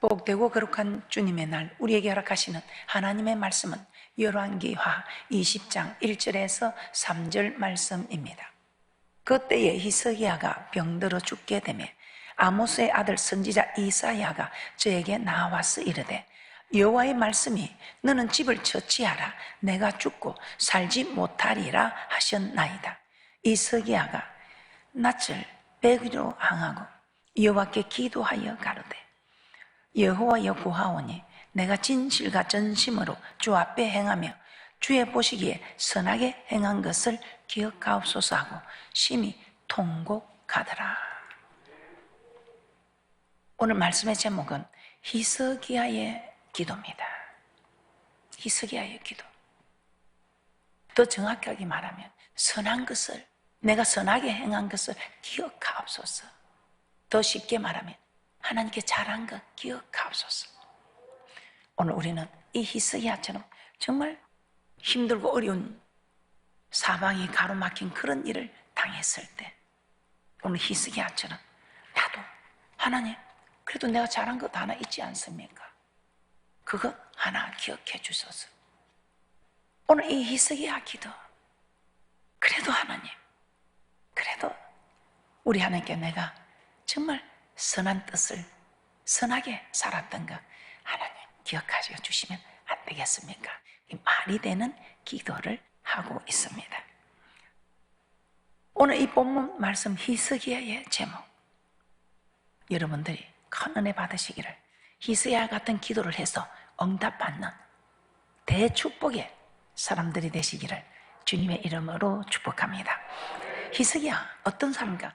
복되고 거룩한 주님의 날 우리에게 허락하시는 하나님의 말씀은 열왕기하 20장 1절에서 3절 말씀입니다. 그때에 히스기야가 병들어 죽게 되매 아모스의 아들 선지자 이사야가 저에게 나와서 이르되 여호와의 말씀이 너는 집을 처치하라 내가 죽고 살지 못하리라 하셨나이다. 히스기야가 낯을 백위로 항하고 여호와께 기도하여 가로되 여호와여 구하오니 내가 진실과 전심으로 주 앞에 행하며 주의 보시기에 선하게 행한 것을 기억하옵소서 하고 심히 통곡하더라. 오늘 말씀의 제목은 히스기야의 기도입니다. 히스기야의 기도. 더 정확하게 말하면 선한 것을, 내가 선하게 행한 것을 기억하옵소서. 더 쉽게 말하면 하나님께 잘한 것 기억하옵소서. 오늘 우리는 이 히스기야처럼 정말 힘들고 어려운 사방이 가로막힌 그런 일을 당했을 때 오늘 히스기야처럼 나도 하나님 그래도 내가 잘한 것 하나 있지 않습니까? 그것 하나 기억해 주소서. 오늘 이 히스기야 기도, 그래도 하나님, 그래도 우리 하나님께 내가 정말 선한 뜻을 선하게 살았던 거 하나님 기억하여 주시면 안 되겠습니까? 이 말이 되는 기도를 하고 있습니다. 오늘 이 본문 말씀 히스기야의 제목, 여러분들이 큰 은혜 받으시기를, 히스기야 같은 기도를 해서 응답받는 대축복의 사람들이 되시기를 주님의 이름으로 축복합니다. 히스기야 어떤 사람인가?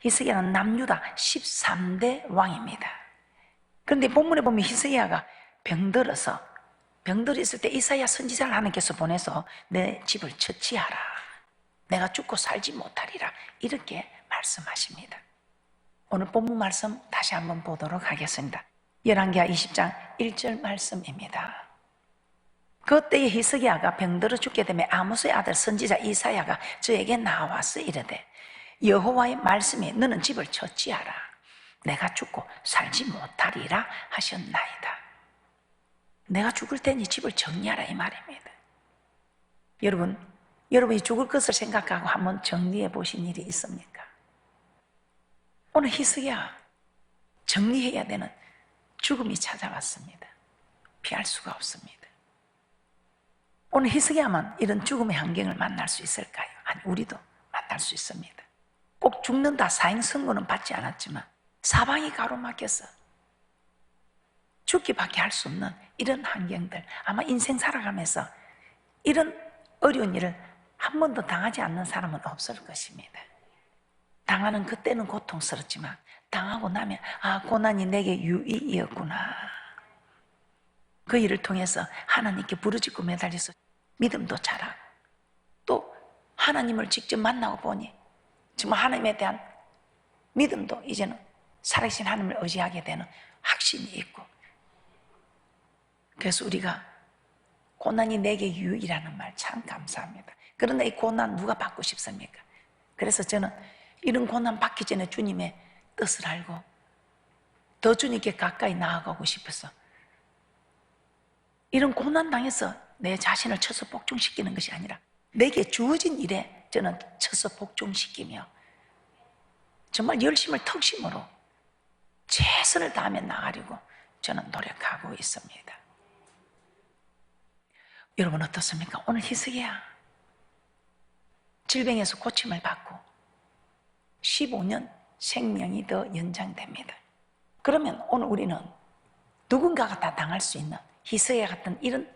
히스기야는 남유다 13대 왕입니다. 그런데 본문에 보면 히스기야가 병들어서 있을 때 이사야 선지자를 하나님께서 보내서 내 집을 처치하라 내가 죽고 살지 못하리라 이렇게 말씀하십니다. 오늘 본문 말씀 다시 한번 보도록 하겠습니다. 열왕기하 20장 1절 말씀입니다. 그때에 히스기야가 병들어 죽게 되며 아모스의 아들 선지자 이사야가 저에게 나와서 이르되 여호와의 말씀에 너는 집을 처치하라 내가 죽고 살지 못하리라 하셨나이다. 내가 죽을 때니 집을 정리하라 이 말입니다. 여러분이 죽을 것을 생각하고 한번 정리해 보신 일이 있습니까? 오늘 히스기야 정리해야 되는 죽음이 찾아왔습니다. 피할 수가 없습니다. 오늘 히스기야만 이런 죽음의 환경을 만날 수 있을까요? 아니, 우리도 만날 수 있습니다. 꼭 죽는다 사형 선고는 받지 않았지만 사방이 가로막혀서 죽기밖에 할 수 없는 이런 환경들, 아마 인생 살아가면서 이런 어려운 일을 한 번도 당하지 않는 사람은 없을 것입니다. 당하는 그때는 고통스럽지만 당하고 나면 고난이 내게 유익이었구나. 그 일을 통해서 하나님께 부르짖고 매달려서 믿음도 자라고 또 하나님을 직접 만나고 보니 정말 하나님에 대한 믿음도 이제는 살아계신 하나님을 의지하게 되는 확신이 있고, 그래서 우리가 고난이 내게 유익이라는 말 참 감사합니다. 그런데 이 고난 누가 받고 싶습니까? 그래서 저는 이런 고난 받기 전에 주님의 뜻을 알고 더 주님께 가까이 나아가고 싶어서 이런 고난 당해서 내 자신을 쳐서 복종시키는 것이 아니라 내게 주어진 일에 저는 쳐서 복종시키며 정말 열심을 턱심으로 최선을 다하며 나가려고 저는 노력하고 있습니다. 여러분 어떻습니까? 오늘 히스기야 질병에서 고침을 받고 15년 생명이 더 연장됩니다. 그러면 오늘 우리는 누군가가 다 당할 수 있는 히스기야 같은 이런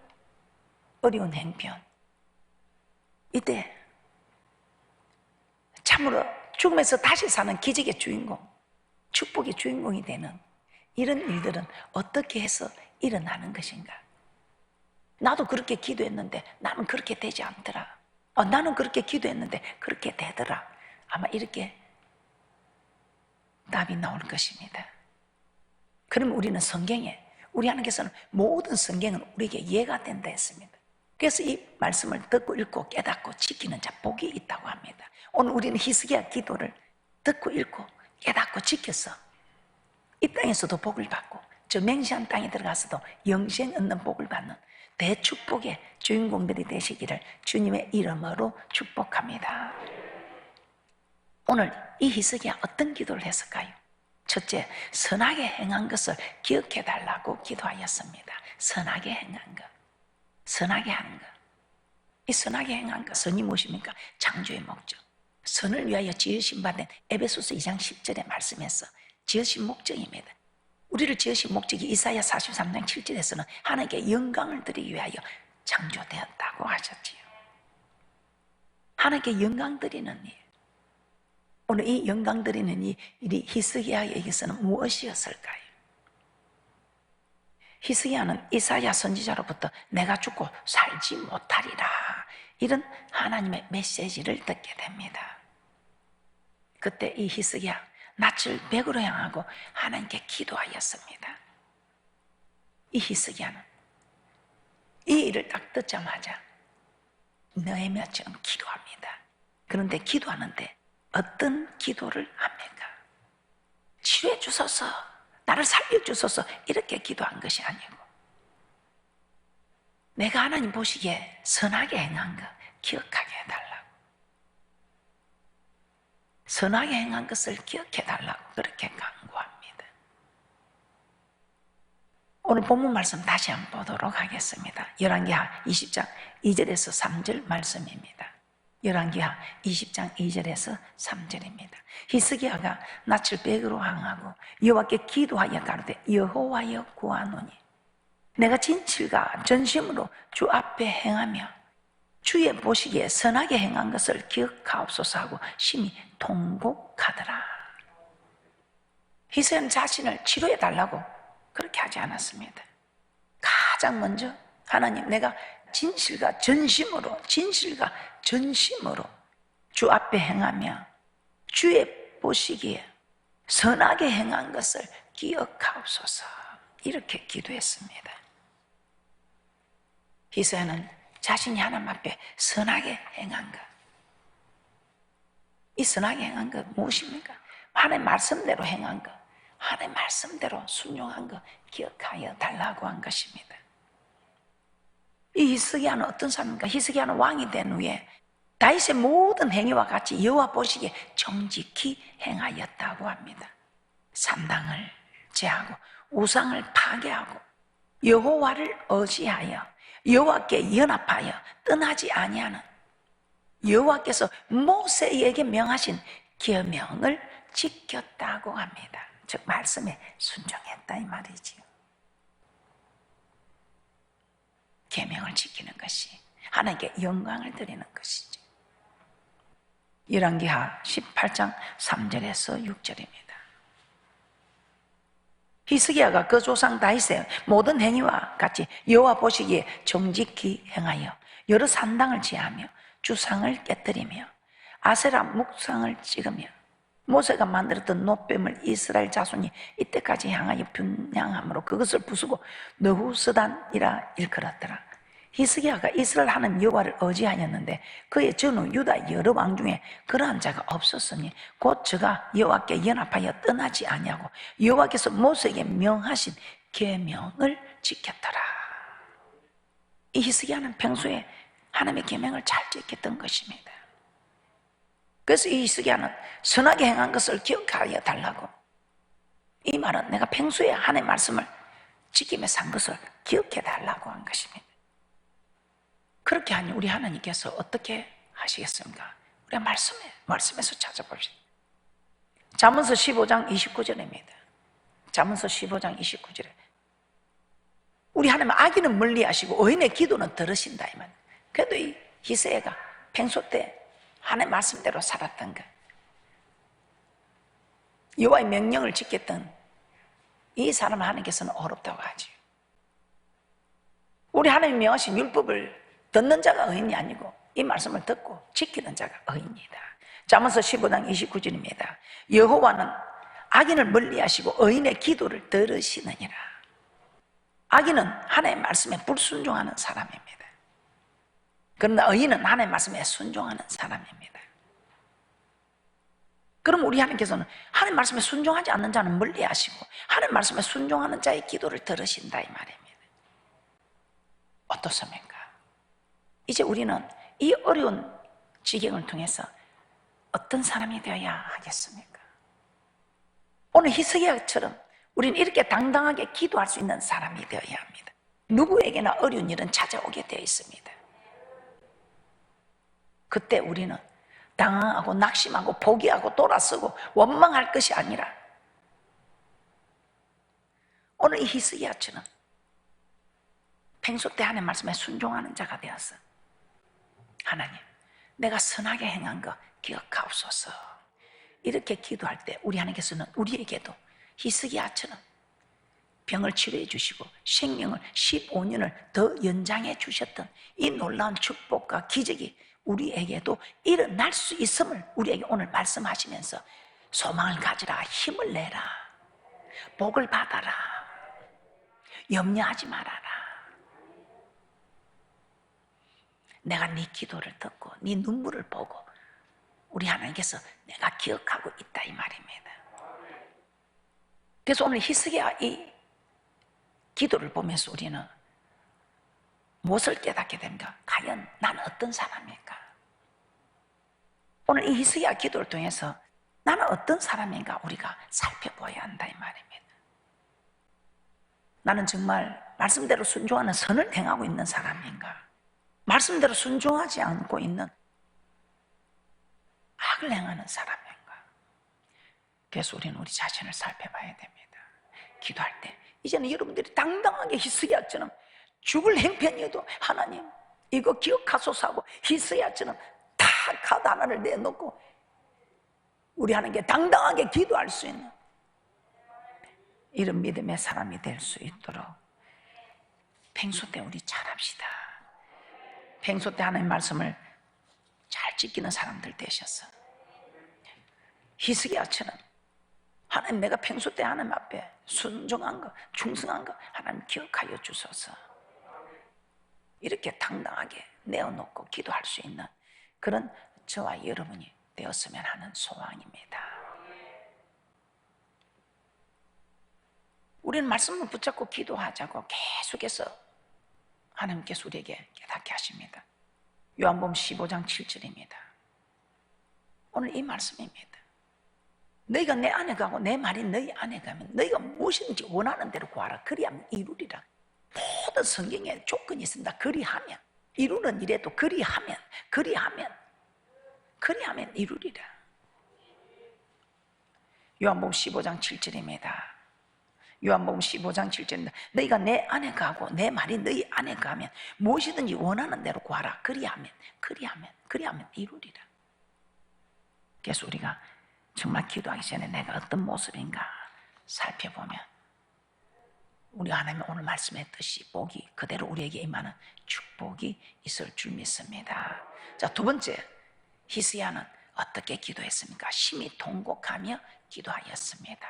어려운 행편, 이때 참으로 죽으면서 다시 사는 기적의 주인공, 축복의 주인공이 되는 이런 일들은 어떻게 해서 일어나는 것인가? 나도 그렇게 기도했는데 나는 그렇게 되지 않더라. 나는 그렇게 기도했는데 그렇게 되더라. 아마 이렇게 답이 나올 것입니다. 그럼 우리는 성경에, 우리 하나님께서는 모든 성경은 우리에게 이해가 된다 했습니다. 그래서 이 말씀을 듣고 읽고 깨닫고 지키는 자 복이 있다고 합니다. 오늘 우리는 히스기야 기도를 듣고 읽고 깨닫고 지켜서 이 땅에서도 복을 받고 저 맹세한 땅에 들어가서도 영생 얻는 복을 받는 대축복의 주인공들이 되시기를 주님의 이름으로 축복합니다. 오늘 이 히스기야 어떤 기도를 했을까요? 첫째, 선하게 행한 것을 기억해 달라고 기도하였습니다. 선하게 행한 것, 선하게 하는 것. 이 선하게 행한 것, 선이 무엇입니까? 창조의 목적. 선을 위하여 지으신 바 된 에베소서 2장 10절의 말씀에서 지으신 목적입니다. 우리를 지으신 목적이 이사야 43장 7절에서는 하나님께 영광을 드리기 위하여 창조되었다고 하셨지요. 하나님께 영광 드리는 일. 오늘 이 영광 드리는 일이 히스기야에게서는 무엇이었을까요? 히스기야는 이사야 선지자로부터 내가 죽고 살지 못하리라, 이런 하나님의 메시지를 듣게 됩니다. 그때 이 히스기야 낯을 벽으로 향하고 하나님께 기도하였습니다. 이 히스기야는 이 일을 딱 듣자마자 느헤미야처럼 기도합니다. 그런데 기도하는데 어떤 기도를 합니까? 치료해 주소서, 나를 살려주소서, 이렇게 기도한 것이 아니고 내가 하나님 보시기에 선하게 행한 것 기억하게 해달라고, 선하게 행한 것을 기억해달라고 그렇게 간구합니다. 오늘 본문 말씀 다시 한번 보도록 하겠습니다. 열왕기하 20장 2절에서 3절 말씀입니다. 열왕기하 20장 2절에서 3절입니다. 히스기야가 낯을 벽으로 향하고 여호와께 기도하여 가로되 여호와여 구하노니 내가 진실과 전심으로 주 앞에 행하며 주의 보시기에 선하게 행한 것을 기억하옵소서 하고 심히 통곡하더라. 히스기야는 자신을 치료해달라고 그렇게 하지 않았습니다. 가장 먼저 하나님, 내가 진실과 전심으로 주 앞에 행하며 주의 보시기에 선하게 행한 것을 기억하옵소서, 이렇게 기도했습니다. 히스기야는 자신이 하나님 앞에 선하게 행한 것, 이 선하게 행한 것 무엇입니까? 하나님 말씀대로 행한 것, 하나님 말씀대로 순종한 것 기억하여 달라고 한 것입니다. 이 히스기야는 어떤 사람입니까? 히스기야는 왕이 된 후에 다윗의 모든 행위와 같이 여호와 보시기에 정직히 행하였다고 합니다. 산당을 제하고 우상을 파괴하고 여호와를 의지하여 여호와께 연합하여 떠나지 아니하는, 여호와께서 모세에게 명하신 계명을 지켰다고 합니다. 즉 말씀에 순종했다 이 말이지요. 계명을 지키는 것이 하나님께 영광을 드리는 것이죠. 열왕기하 18장 3절에서 6절입니다. 히스기야가 그 조상 다윗의 모든 행위와 같이 여호와 보시기에 정직히 행하여 여러 산당을 지하며 주상을 깨뜨리며 아세라 묵상을 찍으며 모세가 만들었던 놋뱀을 이스라엘 자손이 이때까지 향하여 분양함으로 그것을 부수고 너후스단이라 일컬었더라. 히스기야가 이스라엘 하나님 여호와를 의지하였는데 그의 전후 유다 여러 왕 중에 그러한 자가 없었으니 곧 저가 여호와께 연합하여 떠나지 아니하고 여호와께서 모세에게 명하신 계명을 지켰더라. 이 히스기야는 평소에 하나님의 계명을 잘 지켰던 것입니다. 그래서 이 히스기야는 선하게 행한 것을 기억하여 달라고, 이 말은 내가 평소에 하나님의 말씀을 지키며 산 것을 기억해 달라고 한 것입니다. 그렇게 하니 우리 하나님께서 어떻게 하시겠습니까? 우리가 말씀에서 찾아봅시다. 잠언서 15장 29절입니다. 잠언서 15장 29절에 우리 하나님은 악인은 멀리하시고 의인의 기도는 들으신다 이 말. 그래도 이 히스기야가 평소 때 하나님의 말씀대로 살았던 것, 여호와의 명령을 지켰던 이 사람을 하나님께서는 어렵다고 하죠. 우리 하나님이 명하신 율법을 듣는 자가 의인이 아니고 이 말씀을 듣고 지키는 자가 의인이다. 잠언서 15장 29절입니다. 여호와는 악인을 멀리하시고 의인의 기도를 들으시느니라. 악인은 하나님의 말씀에 불순종하는 사람입니다. 그러나 의인은 하나님의 말씀에 순종하는 사람입니다. 그럼 우리 하나님께서는 하나님 말씀에 순종하지 않는 자는 멀리하시고 하나님 말씀에 순종하는 자의 기도를 들으신다 이 말입니다. 어떻습니까? 이제 우리는 이 어려운 지경을 통해서 어떤 사람이 되어야 하겠습니까? 오늘 히스기야처럼 우리는 이렇게 당당하게 기도할 수 있는 사람이 되어야 합니다. 누구에게나 어려운 일은 찾아오게 되어 있습니다. 그때 우리는 당황하고 낙심하고 포기하고 돌아서고 원망할 것이 아니라 오늘 이 히스기야처럼 평소 때 하나님 말씀에 순종하는 자가 되어서 하나님, 내가 선하게 행한 거 기억하옵소서. 이렇게 기도할 때 우리 하나님께서는 우리에게도 히스기야처럼 병을 치료해 주시고 생명을 15년을 더 연장해 주셨던 이 놀라운 축복과 기적이 우리에게도 일어날 수 있음을 우리에게 오늘 말씀하시면서 소망을 가지라, 힘을 내라, 복을 받아라, 염려하지 말아라. 내가 네 기도를 듣고 네 눈물을 보고 우리 하나님께서 내가 기억하고 있다 이 말입니다. 그래서 오늘 히스기야 이 기도를 보면서 우리는 무엇을 깨닫게 됩니까? 과연 나는 어떤 사람일까? 오늘 이 히스기야 기도를 통해서 나는 어떤 사람인가 우리가 살펴봐야 한다 이 말입니다. 나는 정말 말씀대로 순종하는 선을 행하고 있는 사람인가? 말씀대로 순종하지 않고 있는 악을 행하는 사람인가? 그래서 우리는 우리 자신을 살펴봐야 됩니다. 기도할 때 이제는 여러분들이 당당하게 히스기야처럼 죽을 행편이어도 하나님 이거 기억하소서 하고 히스기야처럼 다 카드 하나를 내놓고 우리 하나님께 당당하게 기도할 수 있는 이런 믿음의 사람이 될 수 있도록 평소 때 우리 잘합시다. 평소 때 하나님 말씀을 잘 지키는 사람들 되셔서 히스기야처럼 하나님 내가 평소 때 하나님 앞에 순종한 거, 충성한 거 하나님 기억하여 주소서. 이렇게 당당하게 내어놓고 기도할 수 있는 그런 저와 여러분이 되었으면 하는 소망입니다. 우리는 말씀을 붙잡고 기도하자고 계속해서 하나님께서 우리에게 깨닫게 하십니다. 요한복음 15장 7절입니다. 오늘 이 말씀입니다. 너희가 내 안에 가고 내 말이 너희 안에 가면 너희가 무엇인지 원하는 대로 구하라. 그리하면 이루리라. 모든 성경에 조건이 있습니다. 그리하면 이루는 일에도 그리하면 이루리라. 요한복음 15장 7절입니다. 요한복음 15장 7절입니다. 너희가 내 안에 가고 내 말이 너희 안에 가면 무엇이든지 원하는 대로 구하라. 그리하면 이루리라. 그래서 우리가 정말 기도하기 전에 내가 어떤 모습인가 살펴보면 우리 하나님 오늘 말씀했듯이 복이 그대로 우리에게 임하는 축복이 있을 줄 믿습니다. 자, 두 번째, 히스기야는 어떻게 기도했습니까? 심히 통곡하며 기도하였습니다.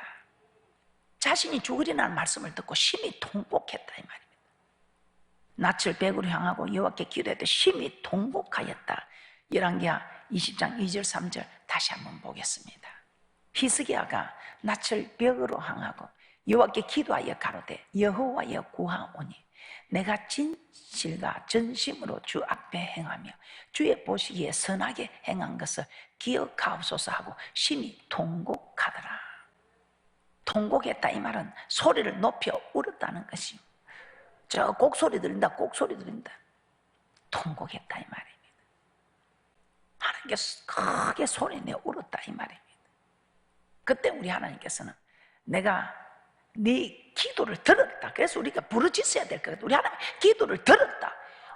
자신이 죽으리라는 말씀을 듣고 심히 통곡했다 이 말입니다. 낯을 벽으로 향하고 여호와께 기도했더니 심히 통곡하였다. 열왕기하 20장 2절 3절 다시 한번 보겠습니다. 히스기야가 낯을 벽으로 향하고 여호와께 기도하여 가로되 여호와여 구하오니 내가 진실과 전심으로 주 앞에 행하며 주의 보시기에 선하게 행한 것을 기억하옵소서 하고 심히 통곡하더라. 통곡했다 이 말은 소리를 높여 울었다는 것이요. 저 곡소리 들린다 통곡했다 이 말입니다. 하나님께서 크게 소리내 울었다 이 말입니다. 그때 우리 하나님께서는 내가 네 기도를 들었다. 그래서 우리가 부르짖어야 될 것 같아요. 우리 하나님 기도를 들었다.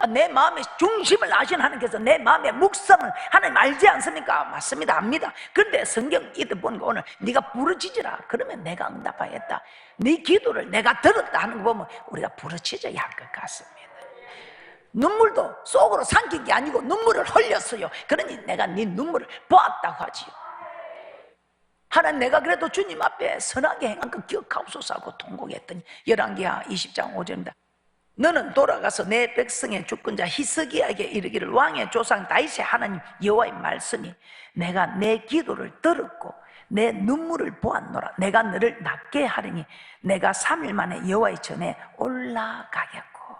내 마음의 중심을 아신 하나님께서 내 마음의 묵상을 하나님 알지 않습니까? 맞습니다, 압니다. 그런데 성경 이들 보니까 오늘 네가 부르짖으라 그러면 내가 응답하겠다. 네 기도를 내가 들었다 하는 거 보면 우리가 부르짖어야 할 것 같습니다. 눈물도 속으로 삼킨 게 아니고 눈물을 흘렸어요. 그러니 내가 네 눈물을 보았다고 하지요. 하나님 내가 그래도 주님 앞에 선하게 행한 거 기억하옵소서 하고 통곡했더니 열왕기하 20장 5절입니다. 너는 돌아가서 내 백성의 주권자 히스기야에게 이르기를 왕의 조상 다윗의 하나님 여호와의 말씀이 내가 내 기도를 들었고 내 눈물을 보았노라. 내가 너를 낫게 하리니 내가 3일 만에 여호와의 전에 올라가겠고.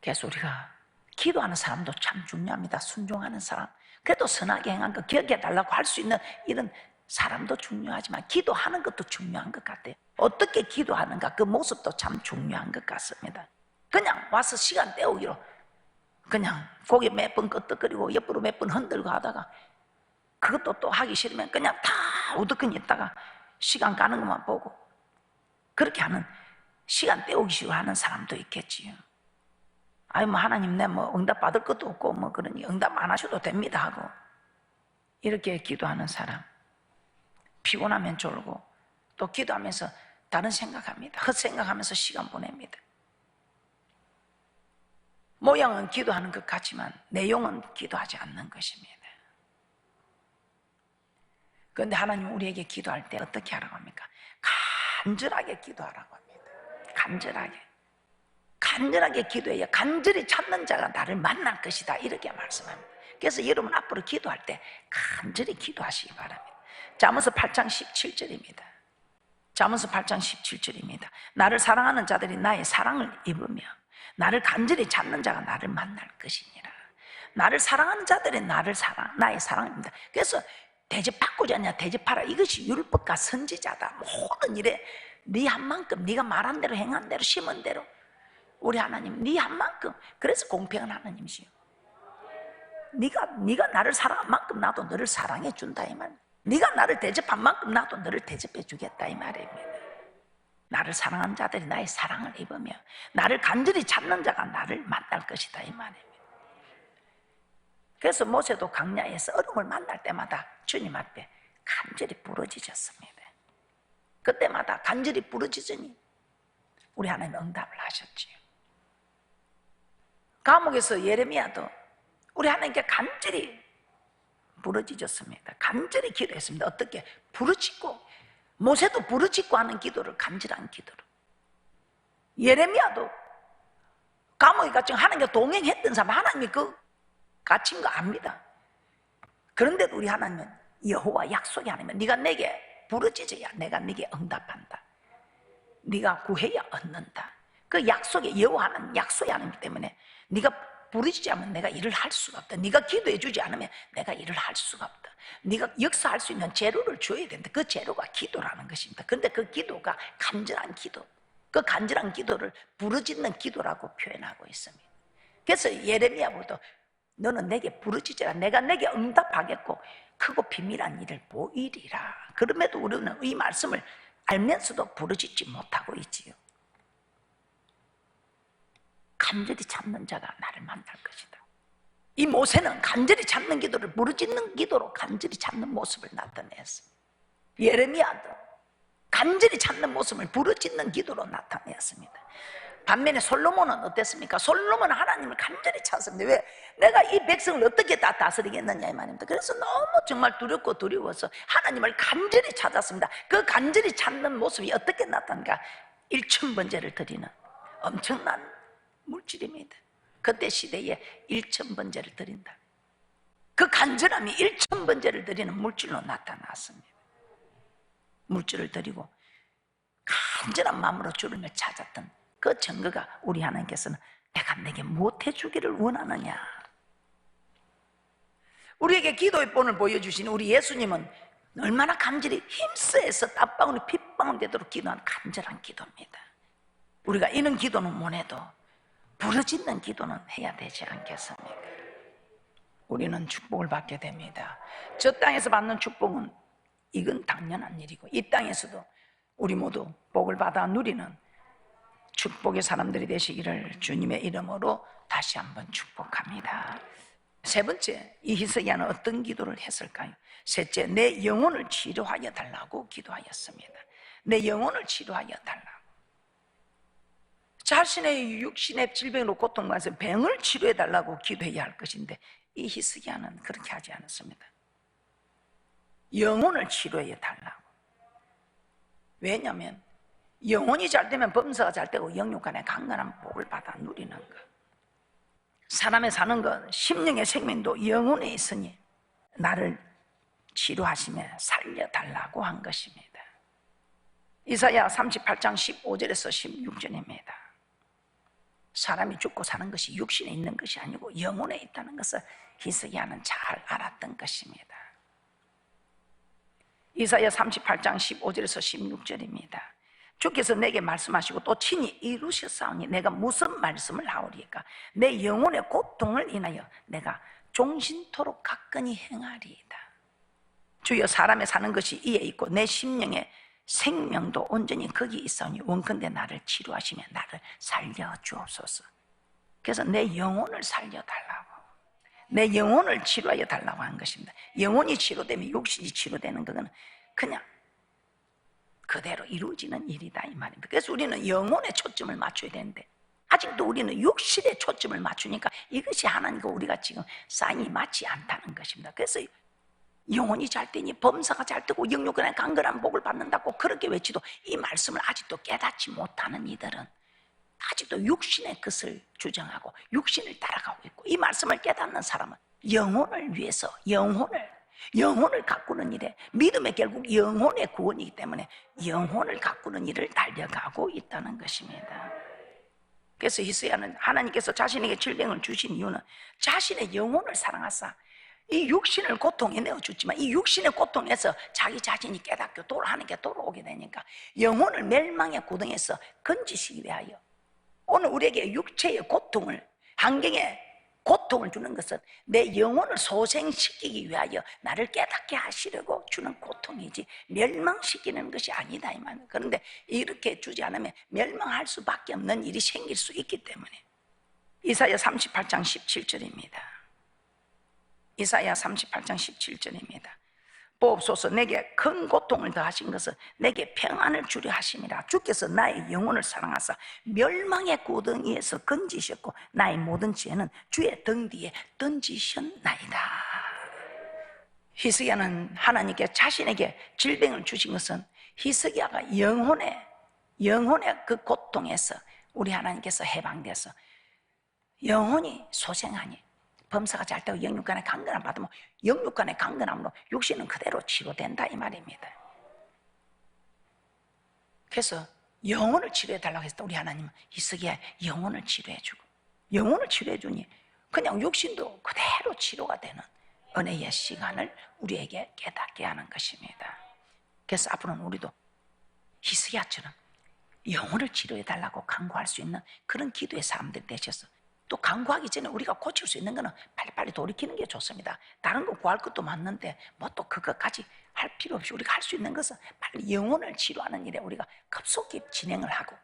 그래서 우리가 기도하는 사람도 참 중요합니다. 순종하는 사람, 그래도 선하게 행한 거 기억해달라고 할 수 있는 이런 사람도 중요하지만 기도하는 것도 중요한 것 같아요. 어떻게 기도하는가 그 모습도 참 중요한 것 같습니다. 그냥 와서 시간 때우기로 그냥 고개 몇 번 끄덕거리고 옆으로 몇 번 흔들고 하다가 그것도 또 하기 싫으면 그냥 다 우두커니 있다가 시간 가는 것만 보고 그렇게 하는 시간 때우기식으로 하는 사람도 있겠지요. 아니 뭐 하나님 내 뭐 응답 받을 것도 없고 뭐 그러니 응답 안 하셔도 됩니다 하고 이렇게 기도하는 사람, 피곤하면 졸고 또 기도하면서 다른 생각합니다. 헛생각하면서 시간 보냅니다. 모양은 기도하는 것 같지만 내용은 기도하지 않는 것입니다. 그런데 하나님 우리에게 기도할 때 어떻게 하라고 합니까? 간절하게 기도하라고 합니다. 간절하게 기도해야 간절히 찾는 자가 나를 만날 것이다 이렇게 말씀합니다. 그래서 여러분 앞으로 기도할 때 간절히 기도하시기 바랍니다. 잠언서 8장 17절입니다. 잠언서 8장 17절입니다. 나를 사랑하는 자들이 나의 사랑을 입으며 나를 간절히 찾는 자가 나를 만날 것이니라. 나를 사랑하는 자들이 나의 사랑입니다. 그래서 대접받고자 하냐 대접하라. 이것이 율법과 선지자다. 모든 일에 네 한 만큼 네가 말한 대로 행한 대로 심은 대로 우리 하나님 네 한 만큼. 그래서 공평한 하나님이시요. 네가 나를 사랑한 만큼 나도 너를 사랑해 준다 이 말. 네가 나를 대접한 만큼 나도 너를 대접해 주겠다 이 말입니다. 나를 사랑하는 자들이 나의 사랑을 입으며 나를 간절히 찾는 자가 나를 만날 것이다 이 말입니다. 그래서 모세도 광야에서 얼음을 만날 때마다 주님 앞에 간절히 부르짖었습니다. 그때마다 간절히 부르짖으니 우리 하나님 응답을 하셨지요. 감옥에서 예레미야도 우리 하나님께 간절히 부르짖었습니다. 간절히 기도했습니다. 어떻게? 부르짖고, 모세도 부르짖고 하는 기도를 간절한 기도로, 예레미야도 감옥에 갇힌 하나님과 동행했던 사람, 하나님이 그 갇힌 거 압니다. 그런데도 우리 하나님은 여호와 약속이 아니면 네가 내게 부르짖어야 내가 네게 응답한다. 네가 구해야 얻는다. 그 약속에 여호와는 약속이 아니기 때문에 네가 부르짖지 않으면 내가 일을 할 수가 없다. 네가 기도해 주지 않으면 내가 일을 할 수가 없다. 네가 역사할 수 있는 재료를 줘야 된다. 그 재료가 기도라는 것입니다. 그런데 그 기도가 간절한 기도, 그 간절한 기도를 부르짖는 기도라고 표현하고 있습니다. 그래서 예레미야보다 너는 내게 부르짖으라. 내가 내게 응답하겠고 크고 비밀한 일을 보이리라. 그럼에도 우리는 이 말씀을 알면서도 부르짖지 못하고 있지요. 간절히 찾는 자가 나를 만날 것이다. 이 모세는 간절히 찾는 기도를 부르짖는 기도로 간절히 찾는 모습을 나타냈습니다. 예레미야도 간절히 찾는 모습을 부르짖는 기도로 나타냈습니다. 반면에 솔로몬은 어땠습니까? 솔로몬은 하나님을 간절히 찾았습니다. 왜? 내가 이 백성을 어떻게 다 다스리겠느냐 이 말입니다. 그래서 너무 정말 두렵고 두려워서 하나님을 간절히 찾았습니다. 그 간절히 찾는 모습이 어떻게 나타난가? 1,000번제를 드리는 엄청난 물질입니다. 그때 시대에 1,000번제를 드린다. 그 간절함이 1,000번제를 드리는 물질로 나타났습니다. 물질을 드리고 간절한 마음으로 주님을 찾았던 그 증거가 우리 하나님께서는 내가 내게 무엇 해주기를 원하느냐. 우리에게 기도의 본을 보여주신 우리 예수님은 얼마나 간절히 힘쓰해서 땀방울이 핏방울 되도록 기도하는 간절한 기도입니다. 우리가 이런 기도는 못해도 부르짖는 기도는 해야 되지 않겠습니까? 우리는 축복을 받게 됩니다. 저 땅에서 받는 축복은 이건 당연한 일이고 이 땅에서도 우리 모두 복을 받아 누리는 축복의 사람들이 되시기를 주님의 이름으로 다시 한번 축복합니다. 세 번째, 이 히스기야는 어떤 기도를 했을까요? 셋째, 내 영혼을 치료하여 달라고 기도하였습니다. 내 영혼을 치료하여 달라고. 자신의 육신의 질병으로 고통받아서 병을 치료해 달라고 기도해야 할 것인데 이 히스기야는 그렇게 하지 않았습니다. 영혼을 치료해 달라고. 왜냐하면 영혼이 잘 되면 범사가 잘 되고 영육간에 강건한 복을 받아 누리는 것. 사람의 사는 것, 심령의 생명도 영혼에 있으니 나를 치료하시며 살려달라고 한 것입니다. 이사야 38장 15절에서 16절입니다. 사람이 죽고 사는 것이 육신에 있는 것이 아니고 영혼에 있다는 것을 히스기야는 잘 알았던 것입니다. 이사야 38장 15절에서 16절입니다. 주께서 내게 말씀하시고 또 친히 이루셨사오니 내가 무슨 말씀을 하오리까? 내 영혼의 고통을 인하여 내가 종신토록 가까이 행하리이다. 주여, 사람의 사는 것이 이에 있고 내 심령의 생명도 온전히 거기 있사오니 원컨대 나를 치료하시며 나를 살려주옵소서. 그래서 내 영혼을 살려달라고, 내 영혼을 치료하여 달라고 한 것입니다. 영혼이 치료되면 육신이 치료되는 것은 그냥 그대로 이루어지는 일이다 이 말입니다. 그래서 우리는 영혼에 초점을 맞춰야 되는데 아직도 우리는 육신에 초점을 맞추니까 이것이 하나님과 우리가 지금 사인이 맞지 않다는 것입니다. 그래서 영혼이 잘 되니 범사가 잘 되고 영육간에 강건한 복을 받는다고 그렇게 외치도 이 말씀을 아직도 깨닫지 못하는 이들은 아직도 육신의 것을 주장하고 육신을 따라가고 있고, 이 말씀을 깨닫는 사람은 영혼을 위해서 영혼을 가꾸는 일에, 믿음의 결국 영혼의 구원이기 때문에 영혼을 가꾸는 일을 달려가고 있다는 것입니다. 그래서 히스기야는 하나님께서 자신에게 질병을 주신 이유는 자신의 영혼을 사랑하사 이 육신을 고통에 내어주지만 이 육신의 고통에서 자기 자신이 깨닫고 하나님께 돌아오게 되니까 영혼을 멸망의 고등에서 건지시기 위하여, 오늘 우리에게 육체의 고통을, 환경의 고통을 주는 것은 내 영혼을 소생시키기 위하여 나를 깨닫게 하시려고 주는 고통이지 멸망시키는 것이 아니다 이 말입니다. 그런데 이렇게 주지 않으면 멸망할 수밖에 없는 일이 생길 수 있기 때문에 이사야 38장 17절입니다. 이사야 38장 17절입니다. 보옵소서, 내게 큰 고통을 더하신 것은 내게 평안을 주려 하심이라. 주께서 나의 영혼을 사랑하사 멸망의 고등에서 건지셨고 나의 모든 죄는 주의 등 뒤에 던지셨나이다. 히스기야는 하나님께 자신에게 질병을 주신 것은 히스기야가 영혼의 그 고통에서 우리 하나님께서 해방돼서 영혼이 소생하니 범사가 잘 되고 영육간에 강건함 받으면 영육간의 강건함으로 육신은 그대로 치료된다 이 말입니다. 그래서 영혼을 치료해달라고 했을 때 우리 하나님은 히스기야의 영혼을 치료해주고, 영혼을 치료해주니 그냥 육신도 그대로 치료가 되는 은혜의 시간을 우리에게 깨닫게 하는 것입니다. 그래서 앞으로는 우리도 히스기야처럼 영혼을 치료해달라고 간구할 수 있는 그런 기도의 사람들이 되셔서, 또 간구하기 전에 우리가 고칠 수 있는 거는 빨리빨리 돌이키는 게 좋습니다. 다른 거 구할 것도 많는데 뭐 또 그것까지 할 필요 없이 우리가 할 수 있는 것은 빨리 영혼을 치료하는 일에 우리가 급속히 진행을 하고,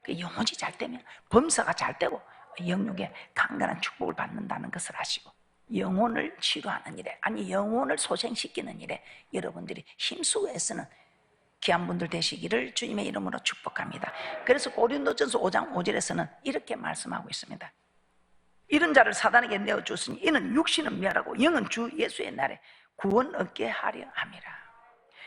그 영혼이 잘 되면 범사가 잘 되고 영육에 강건한 축복을 받는다는 것을 아시고, 영혼을 치료하는 일에, 아니 영혼을 소생시키는 일에 여러분들이 힘쓰고 애쓰는 귀한 분들 되시기를 주님의 이름으로 축복합니다. 그래서 고린도전서 5장 5절에서는 이렇게 말씀하고 있습니다. 이런 자를 사단에게 내어주었으니 이는 육신은 멸하고 영은 주 예수의 날에 구원 얻게 하려 함이라.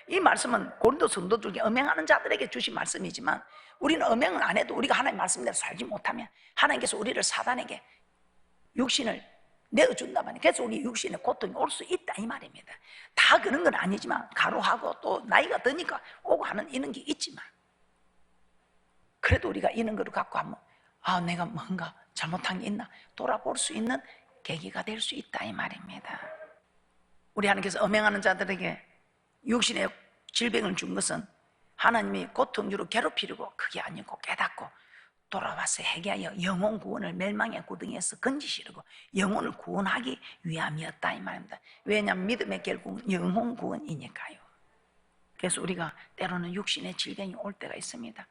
이 말씀은 고린도 성도들에게 음행하는 자들에게 주신 말씀이지만 우리는 음행을 안 해도 우리가 하나님의 말씀대로 살지 못하면 하나님께서 우리를 사단에게 육신을 내어준다면, 그래서 우리 육신의 고통이 올 수 있다 이 말입니다. 다 그런 건 아니지만 가로하고 또 나이가 드니까 오고 하는 이런 게 있지만, 그래도 우리가 이런 거를 갖고 하면 내가 뭔가 잘못한 게 있나 돌아볼 수 있는 계기가 될 수 있다 이 말입니다. 우리 하나님께서 음행하는 자들에게 육신의 질병을 준 것은 하나님이 고통주로 괴롭히려고 그게 아니고 깨닫고 돌아와서 회개하여 영혼 구원을 멸망의 구덩이에서 건지시려고 영혼을 구원하기 위함이었다 이 말입니다. 왜냐하면 믿음의 결국은 영혼 구원이니까요. 그래서 우리가 때로는 육신의 질병이 올 때가 있습니다.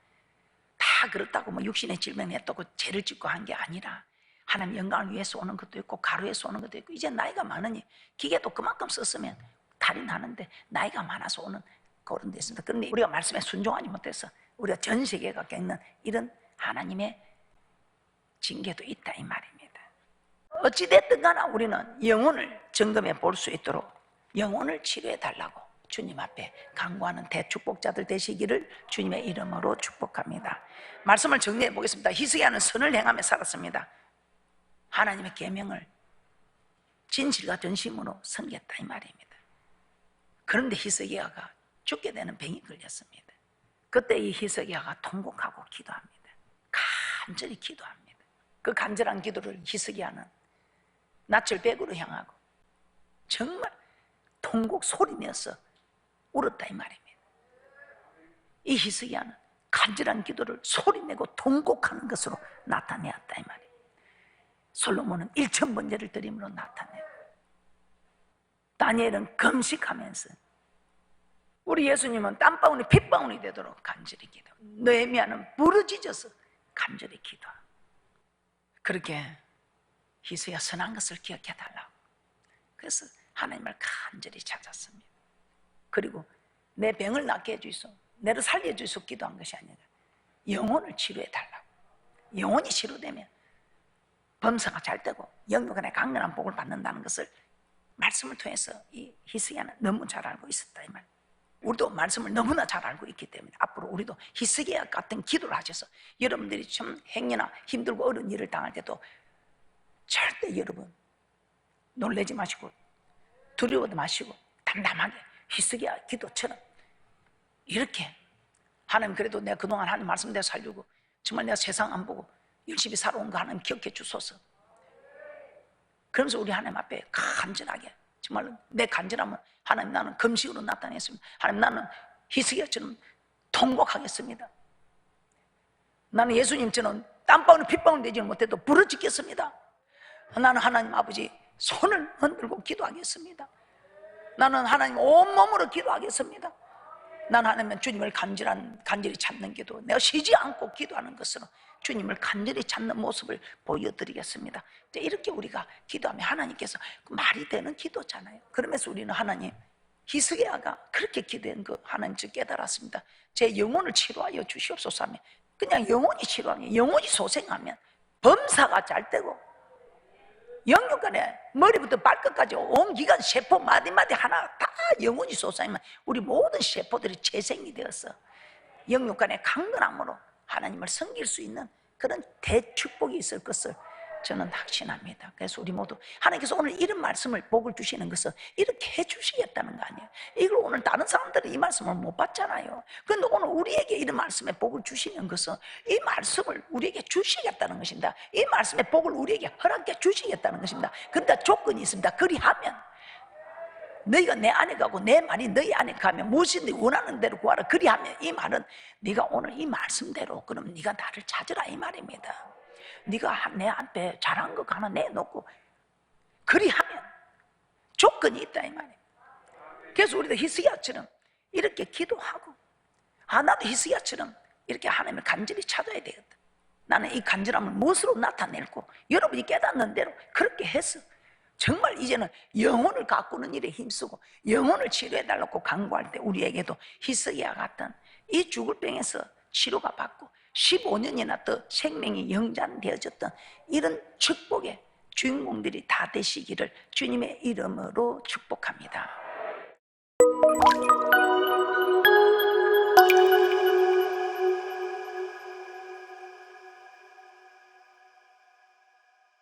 다 그렇다고 뭐 육신의 질병이 했다고 죄를 짓고 한 게 아니라 하나님 영광을 위해서 오는 것도 있고 가루에서 오는 것도 있고, 이제 나이가 많으니 기계도 그만큼 썼으면 달이 나는데 나이가 많아서 오는 그런 데 있습니다. 그런데 우리가 말씀에 순종하지 못해서 우리가 전 세계가 겪는 이런 하나님의 징계도 있다 이 말입니다. 어찌됐든 간에 우리는 영혼을 점검해 볼 수 있도록 영혼을 치료해 달라고 주님 앞에 간구하는 대축복자들 되시기를 주님의 이름으로 축복합니다. 말씀을 정리해 보겠습니다. 히스기야는 선을 행하며 살았습니다. 하나님의 계명을 진실과 전심으로 섬겼다 이 말입니다. 그런데 히스기야가 죽게 되는 병이 걸렸습니다. 그때 이 히스기야가 통곡하고 기도합니다. 간절히 기도합니다. 그 간절한 기도를 히스기야는 낯을 벽으로 향하고 정말 통곡 소리내서 울었다 이 말입니다. 이 히스기야는 간절한 기도를 소리내고 통곡하는 것으로 나타내었다 이 말입니다. 솔로몬은 1000번제를 드림으로 나타내고, 다니엘은 금식하면서, 우리 예수님은 땀방울이 핏방울이 되도록 간절히 기도, 느헤미야는 부르짖어서 간절히 기도하고, 그렇게 히스기야 선한 것을 기억해달라고 그래서 하나님을 간절히 찾았습니다. 그리고 내 병을 낫게 해주소, 내를 살려주소 기도한 것이 아니라 영혼을 치료해달라고. 영혼이 치료되면 범사가 잘 되고 영육간에 강건한 복을 받는다는 것을 말씀을 통해서 이 히스기야는 너무 잘 알고 있었다 이 말. 우리도 말씀을 너무나 잘 알고 있기 때문에 앞으로 우리도 히스기야 같은 기도를 하셔서 여러분들이 좀 행여나 힘들고 어려운 일을 당할 때도 절대 여러분 놀라지 마시고 두려워도 마시고 담담하게 히스기야 기도처럼 이렇게, 하나님 그래도 내가 그동안 하나님 말씀대로 살려고 정말 내가 세상 안 보고 열심히 살아온 거 하나님 기억해 주소서. 그러면서 우리 하나님 앞에 간절하게, 정말 내 간절함은 하나님 나는 금식으로 나타냈습니다. 하나님 나는 히스기야처럼 통곡하겠습니다. 나는 예수님처럼 땀방울 핏방울 되지 못해도 부르짖겠습니다. 나는 하나님 아버지 손을 흔들고 기도하겠습니다. 나는 하나님 온몸으로 기도하겠습니다. 나는 하나님 주님을 간절히 찾는 기도, 내가 쉬지 않고 기도하는 것으로 주님을 간절히 찾는 모습을 보여드리겠습니다. 이렇게 우리가 기도하면 하나님께서 말이 되는 기도잖아요. 그러면서 우리는 하나님, 히스기야가 그렇게 기도한 거 하나님 저 깨달았습니다. 제 영혼을 치료하여 주시옵소서 하면 그냥 영혼이 치료하면, 영혼이 소생하면 범사가 잘 되고 영육간에 머리부터 발끝까지 온 기관 세포 마디마디 하나 다 영혼이 솟아있으면 우리 모든 세포들이 재생이 되어서 영육간에 강건함으로 하나님을 섬길 수 있는 그런 대축복이 있을 것을 저는 확신합니다. 그래서 우리 모두 하나님께서 오늘 이런 말씀을 복을 주시는 것은 이렇게 해주시겠다는 거 아니에요. 이걸 오늘 다른 사람들은 이 말씀을 못 받잖아요. 그런데 오늘 우리에게 이런 말씀에 복을 주시는 것은 이 말씀을 우리에게 주시겠다는 것입니다. 이 말씀의 복을 우리에게 허락해 주시겠다는 것입니다. 그런데 조건이 있습니다. 그리하면 너희가 내 안에 가고 내 말이 너희 안에 가면 무엇이든지 원하는 대로 구하라. 그리하면 이 말은 네가 오늘 이 말씀대로 그럼 네가 나를 찾으라 이 말입니다. 네가 내 앞에 잘한 거 하나 내놓고 그리하면 조건이 있다 이 말이에요. 그래서 우리도 히스기야처럼 이렇게 기도하고, 나도 히스기야처럼 이렇게 하나님을 간절히 찾아야 되겠다. 나는 이 간절함을 무엇으로 나타낼고 여러분이 깨닫는 대로 그렇게 해서 정말 이제는 영혼을 가꾸는 일에 힘쓰고 영혼을 치료해달라고 간구할 때 우리에게도 히스기야 같은 이 죽을 병에서 치료가 받고 15년이나 더 생명이 영장되어졌던 이런 축복의 주인공들이 다 되시기를 주님의 이름으로 축복합니다.